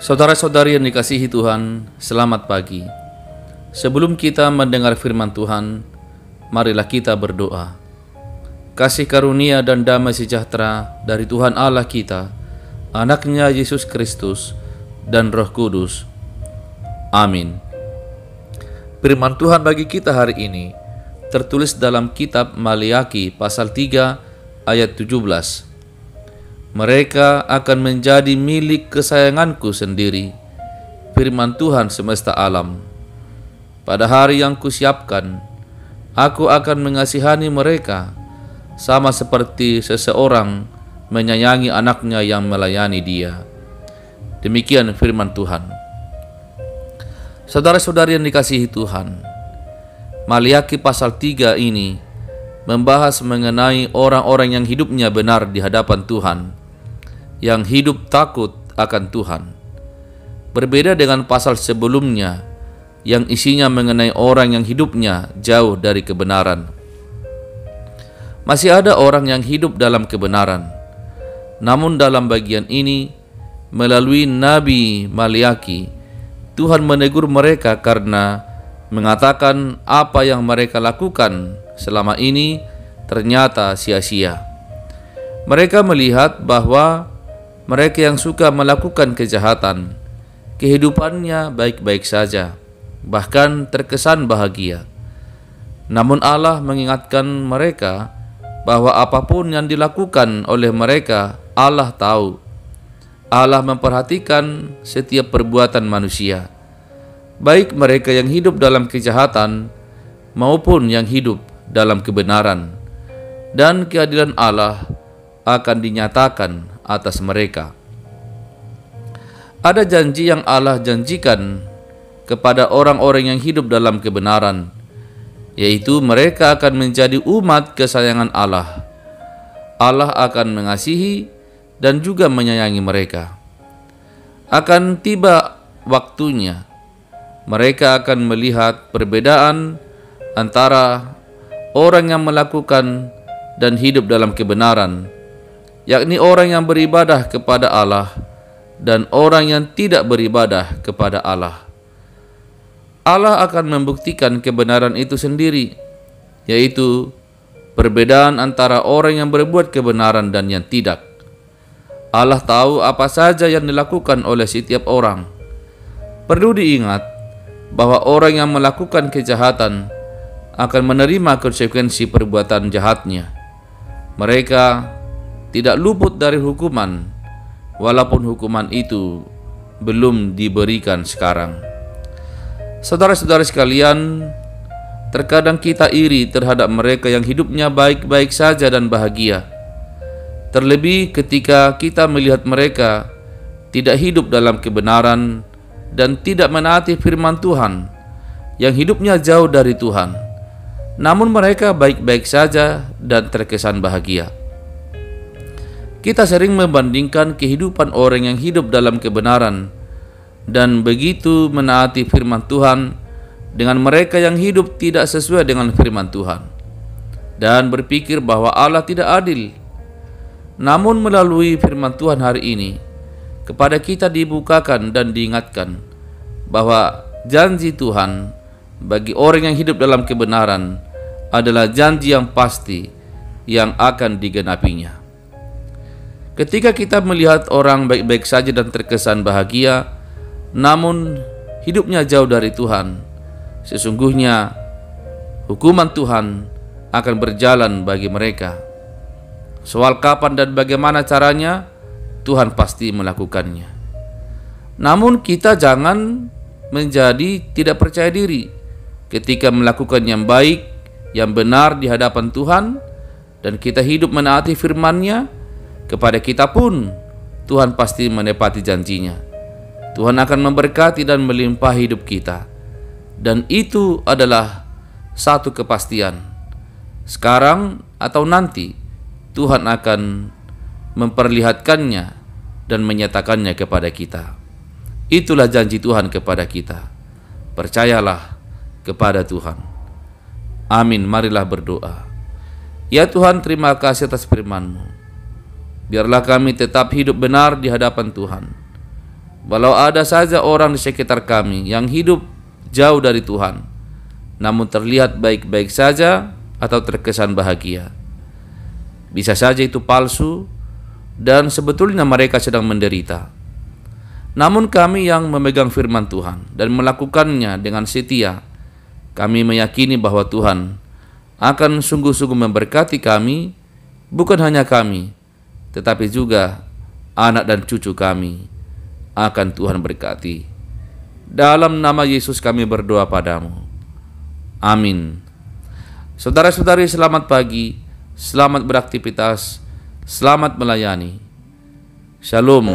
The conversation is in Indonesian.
Saudara-saudari yang dikasihi Tuhan, selamat pagi. Sebelum kita mendengar firman Tuhan, marilah kita berdoa. Kasih karunia dan damai sejahtera dari Tuhan Allah kita, Anaknya Yesus Kristus, dan Roh Kudus. Amin. Firman Tuhan bagi kita hari ini tertulis dalam kitab Maliaki pasal 3 ayat 17. Mereka akan menjadi milik kesayanganku sendiri, firman Tuhan semesta alam. Pada hari yang kusiapkan, aku akan mengasihani mereka, sama seperti seseorang menyayangi anaknya yang melayani dia. Demikian firman Tuhan. Saudara-saudari yang dikasihi Tuhan, Maliaki pasal 3 ini membahas mengenai orang-orang yang hidupnya benar di hadapan Tuhan, yang hidup takut akan Tuhan. Berbeda dengan pasal sebelumnya yang isinya mengenai orang yang hidupnya jauh dari kebenaran. Masih ada orang yang hidup dalam kebenaran, namun dalam bagian ini melalui Nabi Maliaki, Tuhan menegur mereka karena mengatakan apa yang mereka lakukan selama ini ternyata sia-sia. Mereka melihat bahwa mereka yang suka melakukan kejahatan, kehidupannya baik-baik saja, bahkan terkesan bahagia. Namun Allah mengingatkan mereka bahwa apapun yang dilakukan oleh mereka, Allah tahu. Allah memperhatikan setiap perbuatan manusia, baik mereka yang hidup dalam kejahatan maupun yang hidup dalam kebenaran, dan keadilan Allah akan dinyatakan atas mereka. Ada janji yang Allah janjikan kepada orang-orang yang hidup dalam kebenaran, yaitu mereka akan menjadi umat kesayangan Allah. Allah akan mengasihi dan juga menyayangi mereka. Akan tiba waktunya, mereka akan melihat perbedaan antara orang yang melakukan dan hidup dalam kebenaran, yakni orang yang beribadah kepada Allah dan orang yang tidak beribadah kepada Allah. Allah akan membuktikan kebenaran itu sendiri, yaitu perbedaan antara orang yang berbuat kebenaran dan yang tidak. Allah tahu apa saja yang dilakukan oleh setiap orang. Perlu diingat bahwa orang yang melakukan kejahatan akan menerima konsekuensi perbuatan jahatnya. Mereka tidak luput dari hukuman, walaupun hukuman itu belum diberikan sekarang. Saudara-saudara sekalian, terkadang kita iri terhadap mereka yang hidupnya baik-baik saja dan bahagia. Terlebih ketika kita melihat mereka tidak hidup dalam kebenaran dan tidak menaati firman Tuhan, yang hidupnya jauh dari Tuhan, namun mereka baik-baik saja dan terkesan bahagia. Kita sering membandingkan kehidupan orang yang hidup dalam kebenaran dan begitu menaati firman Tuhan dengan mereka yang hidup tidak sesuai dengan firman Tuhan, dan berpikir bahwa Allah tidak adil. Namun melalui firman Tuhan hari ini, kepada kita dibukakan dan diingatkan bahwa janji Tuhan bagi orang yang hidup dalam kebenaran adalah janji yang pasti yang akan digenapinya. Ketika kita melihat orang baik-baik saja dan terkesan bahagia, namun hidupnya jauh dari Tuhan, sesungguhnya hukuman Tuhan akan berjalan bagi mereka. Soal kapan dan bagaimana caranya, Tuhan pasti melakukannya. Namun kita jangan menjadi tidak percaya diri ketika melakukan yang baik, yang benar di hadapan Tuhan, dan kita hidup menaati firman-Nya. Kepada kita pun Tuhan pasti menepati janjinya. Tuhan akan memberkati dan melimpahi hidup kita, dan itu adalah satu kepastian. Sekarang atau nanti Tuhan akan memperlihatkannya dan menyatakannya kepada kita. Itulah janji Tuhan kepada kita. Percayalah kepada Tuhan. Amin. Marilah berdoa. Ya Tuhan, terima kasih atas firman-Mu. Biarlah kami tetap hidup benar di hadapan Tuhan. Walau ada saja orang di sekitar kami yang hidup jauh dari Tuhan, namun terlihat baik-baik saja atau terkesan bahagia. Bisa saja itu palsu dan sebetulnya mereka sedang menderita. Namun kami yang memegang firman Tuhan dan melakukannya dengan setia, kami meyakini bahwa Tuhan akan sungguh-sungguh memberkati kami, bukan hanya kami, tetapi juga anak dan cucu kami akan Tuhan berkati. Dalam nama Yesus kami berdoa padamu. Amin. Saudara-saudari, selamat pagi, selamat beraktivitas, selamat melayani. Shalom.